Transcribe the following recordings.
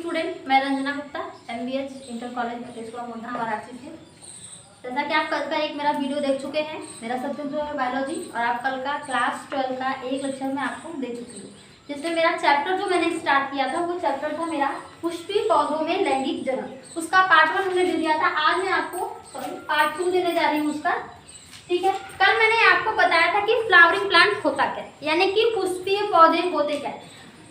Student, मैं Ranjana Gupta, MBH inter college school Mordha Varanasi से। जैसा कि आप कल का एक मेरा वीडियो देख चुके हैं, मेरा सब्जेक्ट जो है बायोलॉजी, और आप कल का क्लास 12 का एक लेक्चर में आपको दे चुकी हूँ, जिसमें मेरा चैप्टर जो मैंने स्टार्ट किया था वो चैप्टर था मेरा पुष्पीय पौधों में लैंगिक जनन। उसका पार्ट 1 हमने दे दिया था। आज मैं आपको पार्ट 2 देने जा रही हूँ उसका। ठीक है, कल मैंने आपको बताया था कि फ्लावरिंग प्लांट होता क्या, यानी कि पुष्पीय पौधे होते क्या।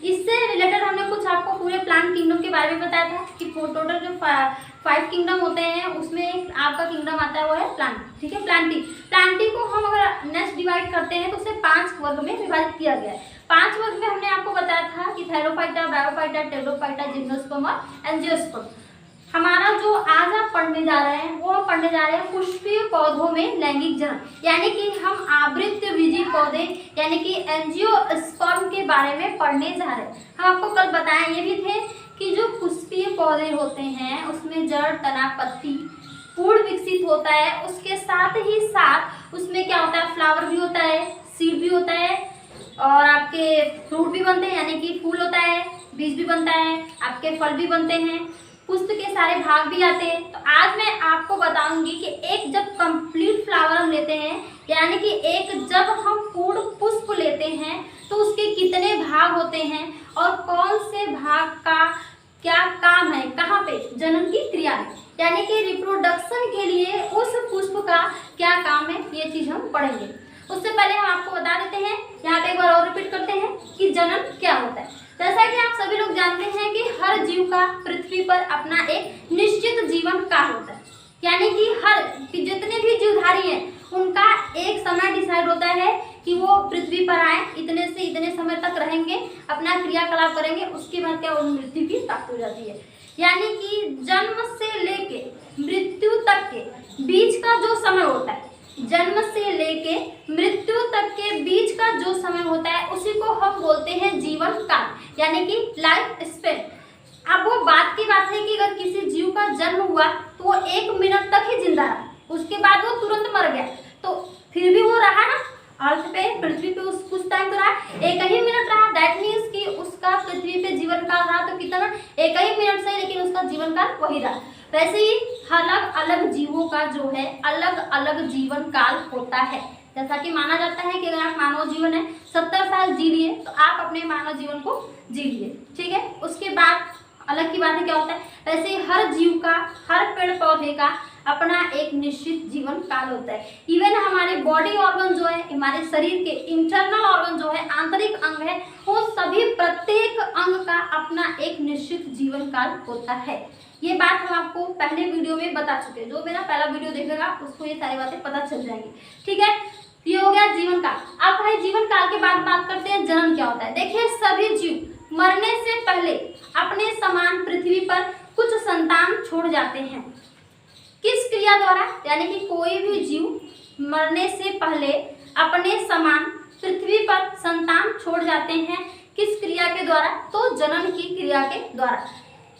इससे रिलेटेड हमने कुछ आपको पूरे प्लांट किंगडम के बारे में बताया था कि टोटल जो 5 किंगडम होते हैं उसमें आपका किंगडम आता है वो है प्लांट। ठीक है, प्लांटी को हम अगर नेक्स्ट डिवाइड करते हैं तो उसे 5 वर्ग में विभाजित किया गया है। 5 वर्ग में हमने आपको बताया था कि थैलोफाइटा, ब्रायोफाइटा, टेरोफाइटा, जिम्नोस्पर्म और एंजियोस्पर्म। हमारा जो आज आप पढ़ने जा रहे हैं वो हम पढ़ने जा रहे हैं पुष्पीय पौधों में लैंगिक जनन, यानी कि हम आवृतबीजी पौधे यानी कि एंजियोस्पर्म के बारे में पढ़ने जा रहे हैं। हम आपको कल बताए ये भी थे कि जो पुष्पीय पौधे होते हैं उसमें जड़, तना, पत्ती, फूल विकसित होता है, उसके साथ ही साथ उसमें क्या होता है, फ्लावर भी होता है, सीड भी होता है, और आपके फ्रूट भी बनते हैं, यानी कि फूल होता है, बीज भी बनता है, आपके फल भी बनते हैं, पुष्प के सारे भाग भी आते हैं। तो आज मैं आपको बताऊंगी कि एक जब कंप्लीट फ्लावर हम लेते हैं, यानी कि एक जब हम पूर्ण पुष्प लेते हैं तो उसके कितने भाग होते हैं और कौन से भाग का क्या काम है, कहाँ पे, जनन की क्रिया में, यानी कि रिप्रोडक्शन के लिए उस पुष्प का क्या काम है, ये चीज हम पढ़ेंगे। उससे पहले हम आपको बता देते हैं, यहाँ पे एक बार और रिपीट करते हैं कि जनन क्या होता है। जैसा कि आप सभी लोग जानते हैं कि हर जीव का पृथ्वी पर अपना एक निश्चित जीवन काल होता है, यानी कि जितने भी जीवधारी हैं उनका एक समय डिसाइड होता है कि वो पृथ्वी पर आए, इतने से इतने समय तक रहेंगे, अपना क्रियाकलाप करेंगे, उसके बाद क्या मृत्यु की प्राप्ति हो जाती है। यानी कि जन्म से लेके मृत्यु तक के बीच का जो समय होता है, जन्म से लेके मृत्यु तक के बीच का जो समय होता है उसी को हम बोलते हैं जीवन काल, यानी कि लाइफ स्पेन। अब वो बात की बात है कि अगर किसी जीव का जन्म हुआ तो वो 1 मिनट तक ही जिंदा रहा, उसके बाद वो तुरंत मर गया, तो फिर भी वो रहा ना अर्थ पे, पृथ्वी पे कुछ टाइम तो रहा, 1 ही मिनट रहा। दैट मीन्स कि उसका पृथ्वी पे जीवन काल रहा तो कितना, 1 ही मिनट से, लेकिन उसका जीवन काल वही रहा। वैसे ही अलग अलग जीवों का जो है अलग अलग जीवन काल होता है। जैसा कि माना जाता है कि अगर आप मानव जीवन है 70 साल जी लिए तो आप अपने मानव जीवन को जी लिए। ठीक है, उसके बाद अलग की बात है क्या होता है। वैसे ही हर जीव का, हर पेड़ पौधे का अपना एक निश्चित जीवन काल होता है। इवन हमारे बॉडी ऑर्गन जो है, हमारे शरीर के इंटरनल ऑर्गन जो है, आंतरिक अंग है, वो सभी प्रत्येक अंग का अपना एक निश्चित जीवन काल होता है। ये बात हम आपको पहले वीडियो में बता चुके हैं, जो मेरा पहला वीडियो देखेगा उसको ये सारी बातें पता चल जाएंगी। ठीक है, ये हो गया जीवन काल। अब भाई जीवन काल के बाद बात करते हैं जनन क्या होता है। देखिए, सभी जीव मरने से पहले अपने समान पृथ्वी पर कुछ संतान छोड़ जाते हैं। किस क्रिया द्वारा, यानी कि कोई भी जीव मरने से पहले अपने समान पृथ्वी पर संतान छोड़ जाते हैं। किस क्रिया के द्वारा, तो जनन की क्रिया के द्वारा।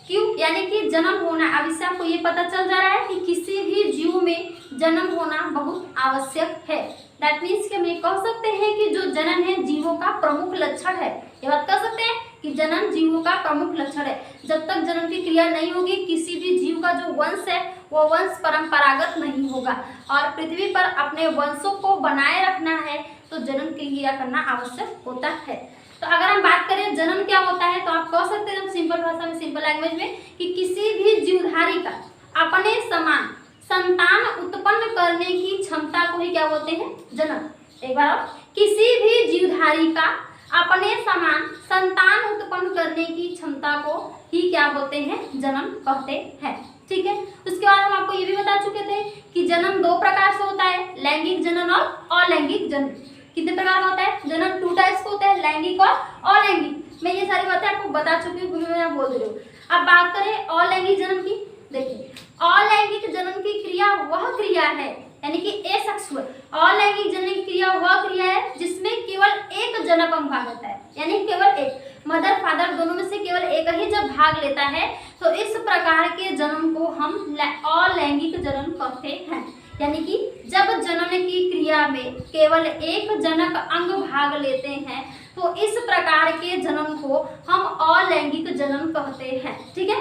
क्यों, यानी कि जन्म होना, अब इससे आपको ये पता चल जा रहा है कि किसी भी जीव में जन्म होना बहुत आवश्यक है। दैट मीन्स कि हम ये कह सकते हैं कि जो जनन है जीवों का प्रमुख लक्षण है। ये बात कह सकते हैं कि जनन जीवों का प्रमुख लक्षण है। जब तक जनन की क्रिया नहीं होगी किसी भी जीव का जो वंश है वो वंश परंपरागत नहीं होगा, और पृथ्वी पर अपने वंशों को बनाए रखना है तो जनन की क्रिया करना आवश्यक होता है। तो अगर हम बात करें जनन क्या होता है तो आप कह सकते हैं सिंपल भाषा में, सिंपल लैंग्वेज में, कि किसी भी जीवधारी का अपने समान संतान उत्पन्न करने की क्षमता को ही क्या बोलते हैं, जनन। एक बार और, किसी भी जीवधारी का अपने समान संतान उत्पन्न करने की क्षमता को ही क्या बोलते हैं, जनन कहते हैं। ठीक है, उसके बाद हम आपको ये भी बता चुके थे कि जनन 2 प्रकार से होता है, लैंगिक जनन और अलैंगिक जनन। कितने प्रकार का होता है जनन, 2 टाइप्स का होता है, लैंगिक और अलैंगिक। मैं ये सारी बातें आपको बता चुकी हूँ, क्योंकि मैं बोल रही हूँ। अब बात करें अलैंगिक जनन की। देखिए, अलैंगिक जनन की क्रिया वह क्रिया है, यानी कि एसेक्सुअल। अलैंगिक जनन की क्रिया वह क्रिया है जिसमें केवल एक जनक अंग भाग लेता है, यानी केवल एक, मदर फादर दोनों में से केवल एक ही जब भाग लेता है तो इस प्रकार के जन्म को हम अलैंगिक जनन कहते हैं। यानी कि जब जनन की क्रिया में केवल एक जनक अंग भाग लेते हैं तो इस प्रकार के जनन को हम अलैंगिक जनन कहते हैं। ठीक है,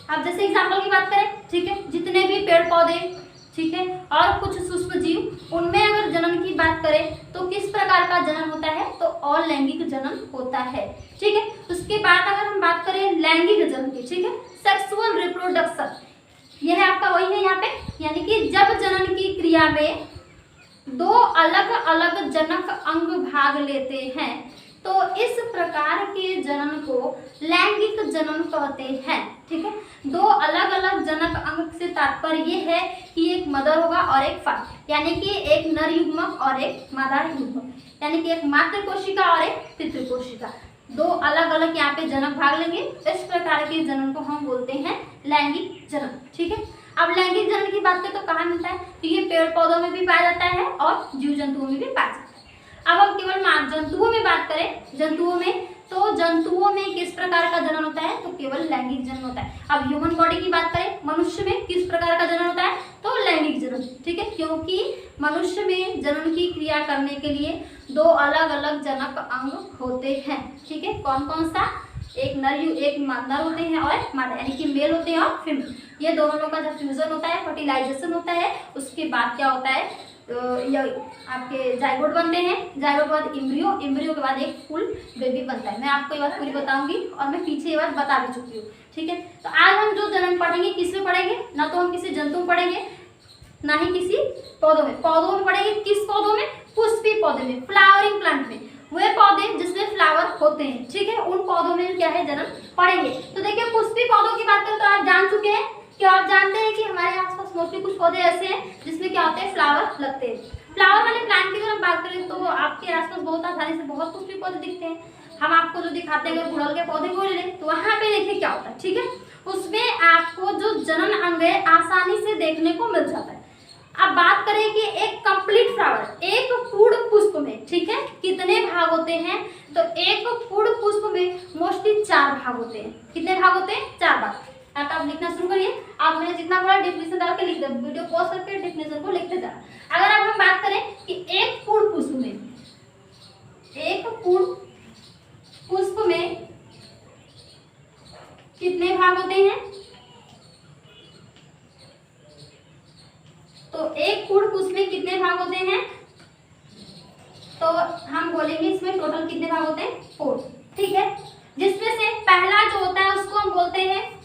अब जैसे एग्जाम्पल की बात करें, ठीक है, जितने भी पेड़ पौधे, ठीक है, और कुछ सूक्ष्म जीव, उनमें अगर जनन की बात करें तो किस प्रकार का जनन होता है, तो अलैंगिक जनन होता है। ठीक है, उसके बाद अगर हम बात करें लैंगिक जनन की, ठीक है, सेक्सुअल रिप्रोडक्शन, यह आपका वही है यहाँ पे, यानी कि जब जनन की क्रिया में दो अलग अलग जनक अंग भाग लेते हैं तो इस प्रकार के जनन को लैंगिक जनन कहते हैं। ठीक है, दो अलग अलग जनक अंग से तात्पर्य ये है कि एक मदर होगा और एक फादर, यानी कि एक नर युग्मक और एक मादा युग्मक, यानी कि एक मातृ कोशिका और एक पितृ कोशिका, दो अलग अलग यहाँ पे जनक भाग लेंगे। इस प्रकार के जनन को हम बोलते हैं लैंगिक जनन। ठीक है, अब लैंगिक जनन की बात करें तो कहाँ मिलता है, तो ये पेड़ पौधों में भी पाया जाता है और जीव जंतुओं में भी पाया जाता है। अब हम केवल जंतुओं में बात करें, जंतुओं में, तो जंतुओं में किस प्रकार का जनन होता है, तो केवल लैंगिक जनन होता है। अब ह्यूमन बॉडी की बात करें, मनुष्य में किस प्रकार का जनन होता है, तो लैंगिक जनन। ठीक है, क्योंकि मनुष्य में जनन की क्रिया करने के लिए दो अलग अलग जनक अंग होते हैं। ठीक है, कौन कौन सा, एक नर होते हैं और मादा, यानी कि मेल होते हैं और फीमेल, ये दोनों लोगों का जब फ्यूजन होता है, फर्टिलाइजेशन होता है, उसके बाद क्या होता है, तो ये आपके जाइगोट बनते हैं, जाइगोट के बाद इम्ब्रियो, इम्ब्रियो के बाद एक फुल बेबी बनता है। मैं आपको ये बात पूरी बताऊंगी और मैं पीछे ये बात बता भी चुकी हूँ। ठीक है, तो आज हम जो जनन पढ़ेंगे किस में पढ़ेंगे, ना तो हम किसी जंतु में पढ़ेंगे ना ही किसी पौधों में। पौधों में पढ़ेंगे, किस पौधों में, पुष्पी पौधे में, फ्लावरिंग प्लांट में, वे पौधे जिसमें फ्लावर होते हैं। ठीक है, उन पौधों में क्या है, जनन पढ़ेंगे। तो देखिए, पुष्पी पौधों की बात करें तो आप जान चुके हैं कि आप जानते हैं कि हमारे आसपास मोस्टली कुछ पौधे ऐसे हैं जिसमें क्या होते हैं, फ्लावर लगते हैं। फ्लावर वाले प्लांट की अगर बात करें तो आपके आसपास बहुत आसानी से बहुत पुष्पी पौधे दिखते हैं। हम आपको जो दिखाते हैं, अगर गुड़हल के पौधे को ले लें तो वहां पे देखिए क्या होता है। ठीक है, उसमें आपको जो जनन अंग है आसानी से देखने को मिल जाता है। अब बात करें कि एक कंप्लीट फ्लावर, एक पूर्ण पुष्प में, ठीक है, कितने भाग होते हैं, तो एक पूर्ण पुष्प में मोस्टली 4 भाग होते हैं। कितने भाग होते हैं, 4 भाग। आप लिखना शुरू करिए। आप मैंने जितना बड़ा डेफिनेशन डाल के लिख दे, वीडियो पॉज करके डेफिनेशन को लिखते जा। अगर अब हम बात करें कि एक पूर्ण पुष्प में, एक पूर्ण पुष्प में कितने भाग होते हैं, तो एक पूर्ण पुष्प में कितने भाग होते हैं, तो हम बोलेंगे इसमें टोटल कितने भाग होते हैं, 4। ठीक है, जिसमें से पहला जो होता है उसको हम बोलते हैं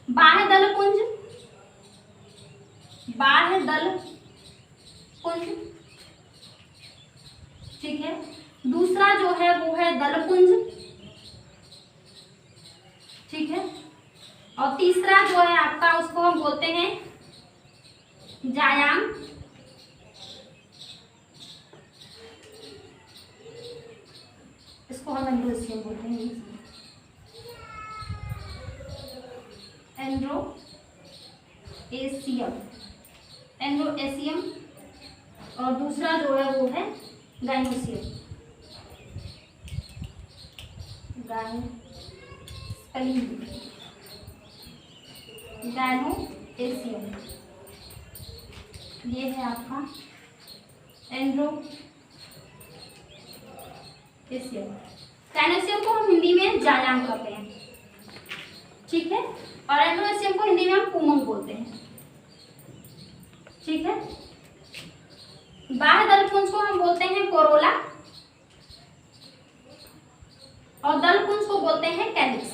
बाह्य दल पुंज, बाह्य दल पुंज। ठीक है, दूसरा जो है वो है दल पुंज। ठीक है, और तीसरा जो है आपका उसको हम बोलते हैं जायांग। इसको हम एंड्रोसियम बोलते हैं, एंड्रोएसियम, एंड्रोएसियम। और दूसरा जो है वो है गाइनोसियम, गाइनोएसियम। ये है आपका एंड्रोएसियम। गाइनोसियम को हम हिंदी में जायांग कहते हैं। ठीक है, और एंड्रोएसियम को हिंदी में हम पुमंग बोलते हैं। ठीक है, बाह्य दलपुंज को हम बोलते हैं कोरोला और दलपुंज को बोलते हैं कैलिक्स।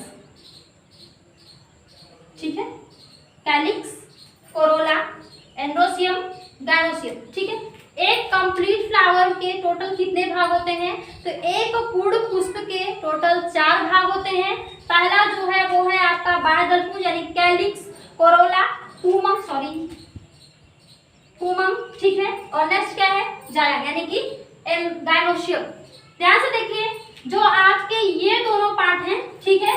ठीक है, कैलिक्स, कोरोला, एंड्रोसियम, गाइनोसियम। ठीक है, एक कंप्लीट फ्लावर के टोटल कितने भाग होते हैं, तो एक पूर्ण पुष्प के टोटल 4 भाग होते हैं। पहला जो है वो है आपका बाह्य दलपुंज यानी कैलिक्स, कोरोला, पुमंग, ठीक है, और नेक्स्ट क्या है, जायांग यानी कि गाइनोसियम। ध्यान से देखिए, जो आपके ये दोनों पार्ट हैं, ठीक है,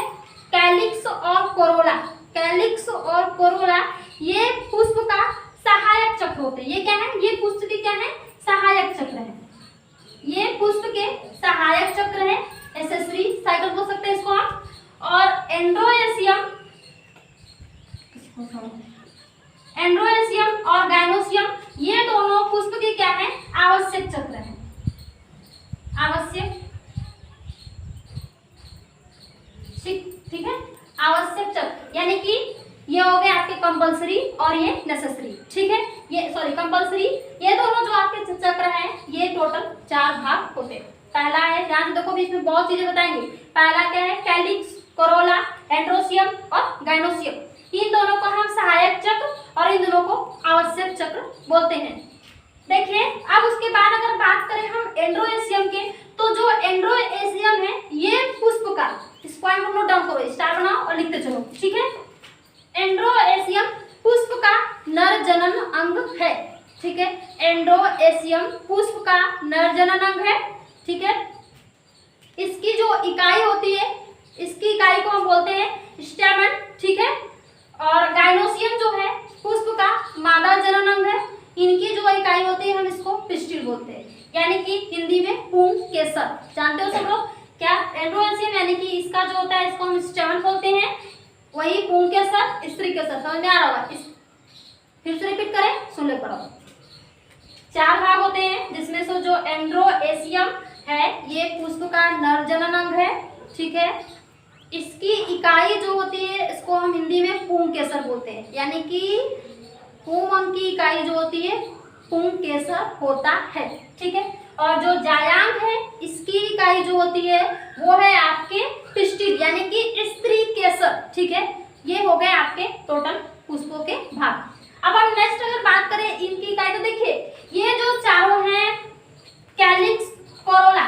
कैलिक्स और कोरोला, कैलिक्स और कोरोला ये पुष्प का सहायक चक्र होते हैं। ये क्या है, ये पुष्प के क्या है, सहायक चक्र है। ये पुष्प के सहायक चक्र है, एसेसरी साइकिल बोल सकते हैं इसको आप। और एंड्रोएसियम और गाइनोसियम ये दोनों पुष्प के क्या है, आवश्यक चक्र है, आवश्यक, ठीक है, आवश्यक चक्र, यानी कि ये हो गए आपके कंपलसरी और ये नेसेसरी, ठीक है, ये सॉरी कंपलसरी, ये दोनों जो आपके चक्र हैं ये टोटल 4 भाग होते हैं। पहला है, ध्यान देखो भी इसमें बहुत चीजें बताएंगे। पहला क्या है, कैलिक्स, कोरोला, एंड्रोसियम और गाइनोसियम, इन दोनों को हम सहायक चक्र और इन दोनों को आवश्यक चक्र बोलते हैं। देखिए अब उसके बाद अगर बात करें हम एंड्रोएसियम के, तो जो एंड्रोएसियम है ये पुष्प का, इस पॉइंट को नोट डाउन करो, स्टार बनाओ और लिखते चलो, ठीक है। एंड्रोएसियम पुष्प का नर जनन अंग है, ठीक है, एंड्रोएसियम पुष्प का नर जनन अंग है, ठीक है। इसकी जो इकाई होती है, इसकी इकाई को हम बोलते हैं स्टेमन, ठीक है। और गाइनोसियम जो है पुष्प का मादा जनन अंग है, इनकी जो इकाई होती है हम इसको पिस्टिल बोलते हैं, यानी कि हिंदी में पुंग केसर, जानते हो सब लोग क्या, एंड्रोएसियम यानी कि इसका जो होता है इसको हम स्टेमन बोलते हैं, वही पुंग केसर, स्त्री केसर, समझ में आ रहा होगा। फिर से रिपीट करें, सुन ले पढ़ो। 4 भाग होते हैं जिसमें से जो एंड्रोएसियम है ये पुष्प का नर जनन अंग है, ठीक है। इसकी इकाई जो होती है इसको हम हिंदी में पुंग केसर बोलते हैं, यानी कि पुंग अंग की इकाई जो होती है पुंग केसर होता है, ठीक है। और जो जायांग है इसकी इकाई जो होती है वो है आपके पिस्टिल, यानी कि स्त्री केसर, ठीक है। ये हो गए आपके टोटल पुष्पों के भाग। अब हम नेक्स्ट अगर बात करें इनकी इकाई, तो देखिए ये जो चारों हैं कैलिक्स, कोरोला,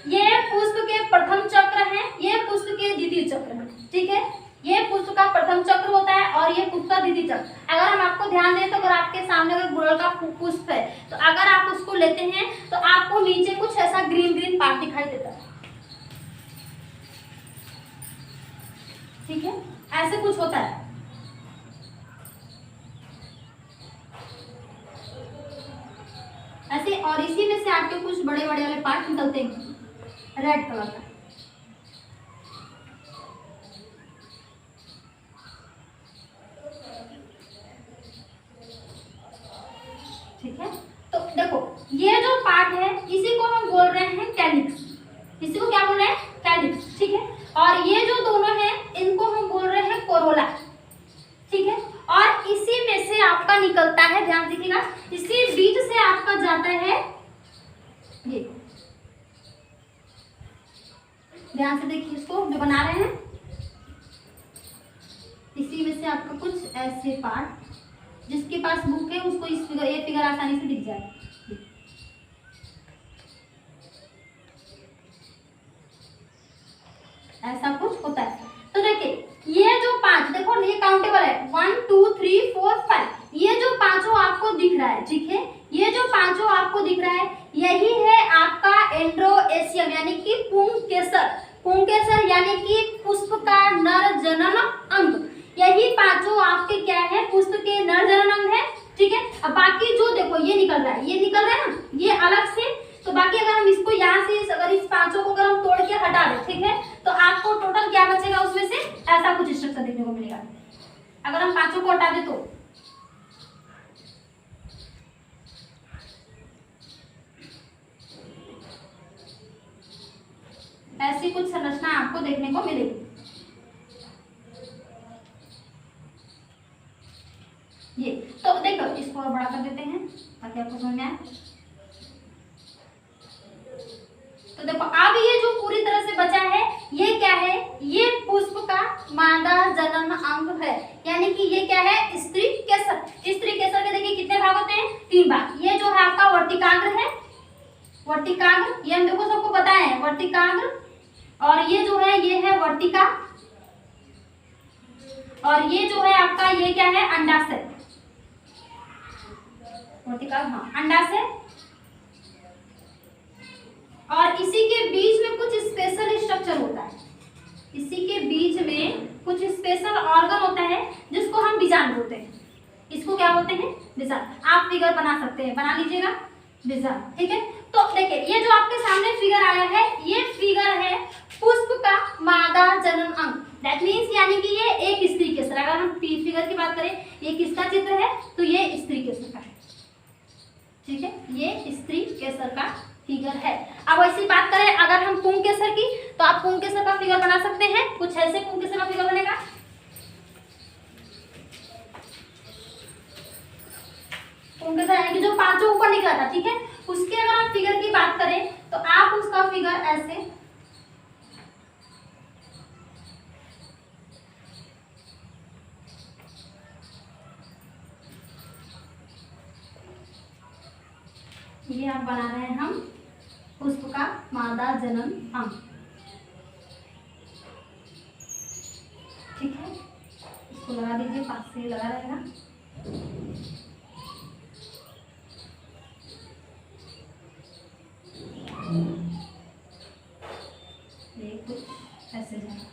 ये पुष्प के प्रथम चक्र हैं, ये पुष्प के द्वितीय चक्र हैं, ठीक है। ये पुष्प का प्रथम चक्र होता है और ये पुष्प का द्वितीय चक्र। अगर हम आपको ध्यान दें तो अगर आपके सामने अगर गुड़हल का पुष्प है तो अगर आप उसको लेते हैं तो आपको नीचे कुछ ऐसा ग्रीन ग्रीन पार्ट दिखाई देता है, ठीक है, ऐसे कुछ होता है। ऐसे, और इसी में से आपके कुछ बड़े बड़े वाले पार्ट निकलते हैं रेड कलर का, ठीक है। तो देखो ये जो पार्ट है इसी को हम बोल रहे हैं कैलिक्स, इसी को क्या बोल रहे हैं, कैलिक्स, ठीक है। और ये जो दोनों हैं इनको हम बोल रहे हैं कोरोला, ठीक है। और इसी में से आपका निकलता है, ध्यान दीजिएगा, इसी बीच से आपका जाता है ये, ध्यान से देखिए इसको जो बना रहे हैं, इसी में से आपका कुछ ऐसे पार्ट, जिसके पास बुक है उसको इस फिगर, ये फिगर आसानी से दिख जाए, ऐसा कुछ होता है। तो देखिए ये जो 5, देखो ये काउंटेबल है, 1 2 3 4 5, ये जो पांचों आपको दिख रहा है, ठीक है, ये जो पांचों आपको दिख रहा है यही है आपका एंड्रोएसियम, यानी कि पुंग केसर, पुंग केसर यानी कि पुष्प का नर जनन अंग, यही पांचों आपके क्या है, पुष्प के नर जनन अंग है, ठीक है। अब बाकी जो देखो ये निकल रहा है, ये निकल रहा है ना, ये अलग से, तो बाकी अगर हम इसको यहाँ से अगर इस पांचों को अगर हम तोड़ के हटा दें, ठीक है, तो आपको टोटल क्या बचेगा उसमें से, ऐसा कुछ स्ट्रक्चर देखने को मिलेगा। अगर हम पांचों को हटा दें तो ऐसी कुछ संरचना आपको देखने को मिलेगी। ये तो देखो इसको और बड़ा कर देते हैं ताकि आपको समझ में आए। तो देखो अब ये जो पूरी तरह से बचा है ये क्या है, ये पुष्प का मादा जनन अंग है, यानी कि ये क्या है, स्त्री केसर। स्त्री केसर के देखिए कितने भाग होते हैं, 3 भाग। ये जो है आपका वर्तिकाग्र है, वर्तिकाग्र, ये हम देखो सबको पता है वर्तिकाग्र, और ये जो है ये है वर्तिका, और ये जो है आपका ये क्या है, अंडाशय, वर्तिका, हाँ अंडाशय। और इसी के बीच में कुछ स्पेशल स्ट्रक्चर होता है, इसी के बीच में कुछ स्पेशल ऑर्गन होता है जिसको हम बीजांड बोलते हैं। इसको क्या बोलते हैं, बीजांड। आप फिगर बना सकते हैं, बना लीजिएगा बीजांड, ठीक है। तो देखिए ये जो आपके सामने फिगर आया है, ये फिगर है पुष्प का मादा जनन अंग, दैट मीन्स यानी कि ये एक स्त्री केसर। अगर हम फिगर फिगर की बात करें, ये किसका चित्र है, तो ये स्त्री केसर का है, ठीक है, ये स्त्री केसर का फिगर है। अब ऐसी बात करें अगर हम पुंकेसर की, तो आप पुंकेसर का फिगर बना सकते हैं, कुछ ऐसे पुंकेसर का फिगर बनेगा। पुंकेसर यानी कि जो पांचों ऊपर निकला था, ठीक है, उसके अगर हम फिगर की बात करें तो आप उसका फिगर ऐसे ये आप बना रहे हैं हम पुष्प का मादा जनन अंग, ठीक है, इसको लगा दीजिए, पास से लगा रहेगा। ये कुछ ऐसे जाएगा,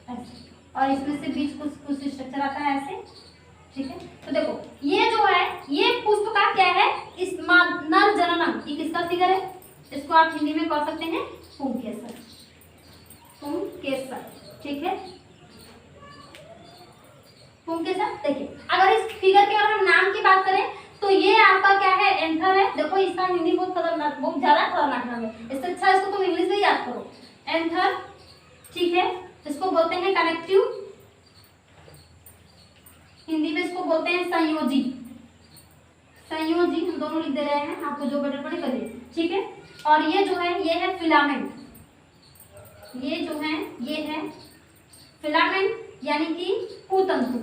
ऐसे, और इसमें से बीच कुछ स्ट्रक्चर आता है ऐसे, ठीक है। तो देखो ये जो है ये पुष्प का क्या है, इस नर जननम, ये किसका फिगर है, इसको आप हिंदी में कह सकते हैं पुंकेसर, पुंकेसर, ठीक है, पुंकेसर। देखिए अगर इस फिगर के अगर हम नाम की बात करें तो ये आपका क्या है, एंथर है। देखो इसका हिंदी बहुत खतरनाक, बहुत ज्यादा खतरनाक नाम है, इससे अच्छा इसको तुम इंग्लिश में याद करो, एंथर, ठीक है। इसको बोलते हैं कनेक्टिव, हिंदी में इसको बोलते हैं संयोजी, संयोजी हम दोनों लिख दे रहे हैं, आपको जो बेटर पड़े करिए, ठीक है। और ये जो है ये है फिलामेंट, ये जो है ये है फिलामेंट यानी कि पूतंतु,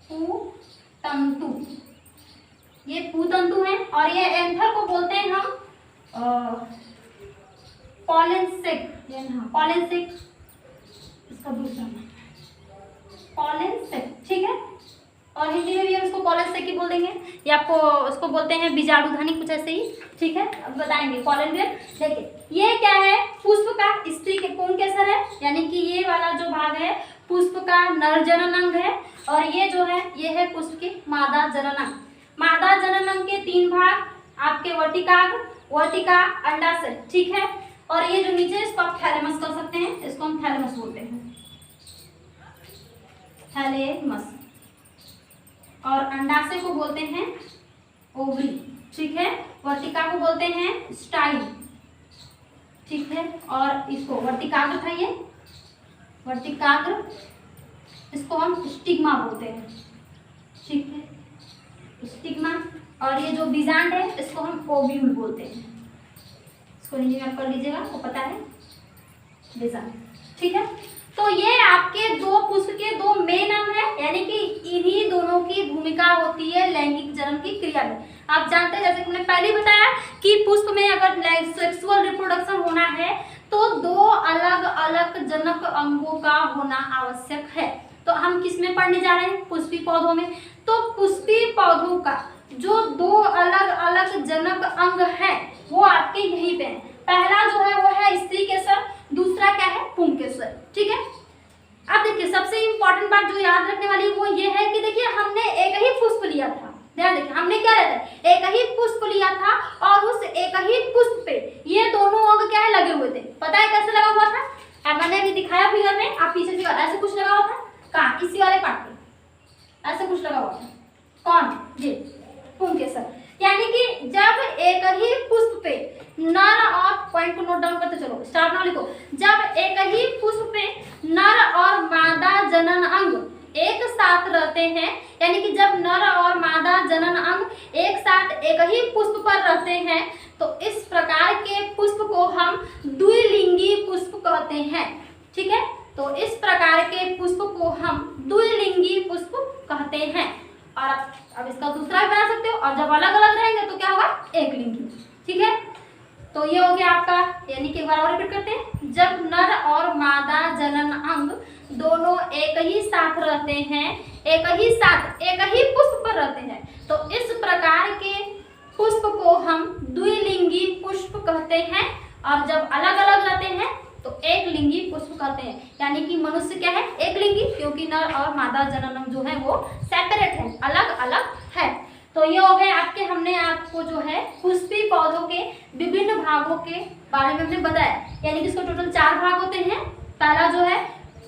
पूतंतु, ये पूतंतु है। और ये एंथर को बोलते हैं हम पॉलेंसेक, पॉलेंसेक इसका दूसरा नाम पॉलेंसेक, ठीक है। और हिंदी में भी हम इसको पॉलेंसेक ही बोल देंगे, या आपको उसको बोलते हैं बीजाणुधनी, कुछ ऐसे ही, ठीक है, अब बताएंगे पॉलेंसेक। देखिए ये क्या है, पुष्प का स्त्री के पुंकेसर है, यानी कि ये वाला जो भाग है पुष्प का नर जनन अंग है, और ये जो है ये है पुष्प के मादा जनन अंग। मादा जनन अंग के तीन भाग आपके वर्टिकाग्र, वर्टिका, अंडाशय, ठीक है। और ये जो नीचे इसको आप थैलेमस कर सकते हैं, इसको हम थैलेमस बोलते हैं, थैलेमस। और अंडाशय को बोलते हैं ओवरी, ठीक है। वर्टिका को बोलते हैं स्टाइल, ठीक है। और इसको वर्टिकाग्र था ये, वर्टिकाग्र, इसको हम स्टिग्मा बोलते हैं, ठीक है, स्टिग्मा। और ये जो बीजांड है इसको हम ओव्यूल बोलते हैं, इसको हिंदी में कर लीजिएगा, आपको पता है बीजांड, ठीक है। तो ये आपके दो पुष्प के दो मेन अंग है, यानी कि इन्हीं दोनों की भूमिका होती है लैंगिक जन्म की क्रिया में। आप जानते हैं जैसे कि मैंने पहले बताया कि पुष्प में अगर सेक्सुअल रिप्रोडक्शन होना है तो दो अलग अलग जनक अंगों का होना आवश्यक है। तो हम किस में पढ़ने जा रहे हैं, पुष्पी पौधों में। तो पुष्पी पौधों का जो दो अलग अलग जनक अंग है वो आपके यहीं पे है। पहला जो है वो है स्त्री केसर, दूसरा क्या है पुंकेसर, ठीक है। अब देखिए सबसे इंपॉर्टेंट बात जो याद रखने वाली वो ये है कि देखिए हमने एक ही पुष्प लिया था, ध्यान देखिए हमने क्या रहता है एक ही पुष्प लिया था, और उस एक ही पुष्प पे ये दोनों अंग क्या है लगे हुए थे। पता है कैसे लगा हुआ था, मैंने भी दिखाया फिगर में, आप पीछे से ऐसे कुछ लगा हुआ था, कहाँ, इसी वाले पार्ट पे ऐसे कुछ लगा हुआ था, कौन, ये पुंकेसर। यानी कि जब एक ही पुष्प पे नर और, पॉइंट को नोट डाउन करते चलो, स्टार्ट नाउ लिखो, जब एक ही पुष्प पे नर और मादा जनन अंग एक साथ रहते हैं, यानी कि जब नर और मादा जनन अंग एक साथ एक ही पुष्प पर रहते हैं तो इस प्रकार के पुष्प को हम द्विलिंगी पुष्प कहते हैं, ठीक है। तो इस प्रकार के पुष्प को हम द्विलिंगी पुष्प कहते हैं। और अब इसका दूसरा भी बना सकते हो, और जब अलग अलग रहेंगे तो क्या होगा, एक लिंगी, ठीक है। तो ये हो गया आपका, यानी कि एक बार और रिपीट करते हैं, जब नर और मादा जनन अंग दोनों एक ही साथ रहते हैं, एक ही साथ एक ही पुष्प पर रहते हैं, तो इस प्रकार के पुष्प को हम द्विलिंगी पुष्प कहते हैं। और जब अलग अलग रहते हैं तो एक लिंगी पुष्प कहते हैं। यानी कि मनुष्य क्या है, एक लिंगी, क्योंकि नर और मादा जनन अंग जो है वो सेपरेट है, अलग अलग है। तो तो ये हो गए आपके, हमने आपको जो है पुष्पी पौधों के विभिन्न भागों के बारे में हमने बताया, यानी कि इसको टोटल 4 भाग होते हैं। पहला जो है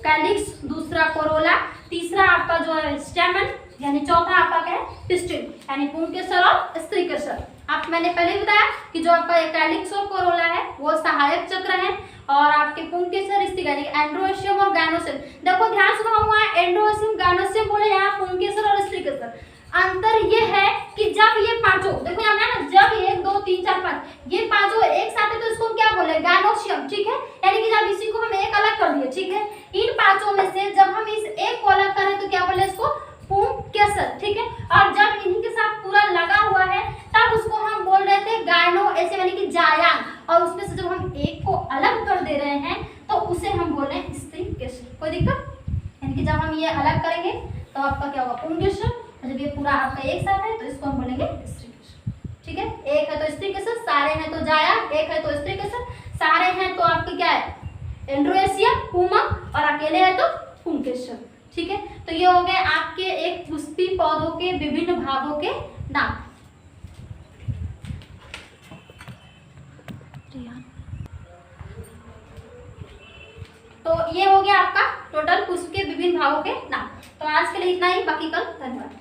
कैलिक्स, दूसरा कोरोला, तीसरा आपका जो है स्टेमन, यानी चौथा आपका क्या है पिस्टिल, यानी पुंकेसर और स्त्रीकेसर। आप मैंने पहले बताया कि जो आपका कैलिक्स और कोरोला है वो सहायक चक्र है, और आपके पुंकेसर स्त्रीका यानी एंड्रोएशियम और गायनोसियम। देखो ध्यान से हुआ है एंड्रोएशियम गायनोसियम बोले, यहाँ पुंकेसर और स्त्रीकेसर। अंतर ये है कि जब ये पांचों, देखो यहाँ ना, जब 1 2 3 4 5 ये पांचों एक साथ है तो इसको क्या बोले गायनोसियम, ठीक है। यानी कि जब इसी को हम एक अलग कर दिए, ठीक है, इन पांचों में से जब हम इस एक को अलग करें तो क्या बोले इसको पुंकेसर, ठीक है। और जब इन्हीं के साथ पूरा लगा हुआ है तब उसको हम बोल रहे थे गायनो ऐसे यानी कि जायांग, और उसमें से जब हम एक को अलग कर दे रहे हैं तो उसे हम बोल रहे हैं स्त्रीकेसर। कोई दिक्कत, यानी कि जब हम ये अलग करेंगे तो आपका क्या होगा पुंकेसर, जब ये पूरा आपका एक साथ है तो इसको हम बोलेंगे स्त्रीकेसर, ठीक है। एक है तो स्त्रीकेसर, सारे हैं तो जायांग, एक है तो स्त्रीकेसर, सारे हैं तो आपके क्या है एंड्रोएशियम पुमक, और अकेले है तो पुंकेसर, ठीक है। तो ये हो गए आपके एक पुष्पी पौधों के विभिन्न भागों के नाम। तो ये हो गया आपका टोटल पुष्प के विभिन्न भागों के नाम। तो आज के लिए इतना ही, बाकी कल। धन्यवाद।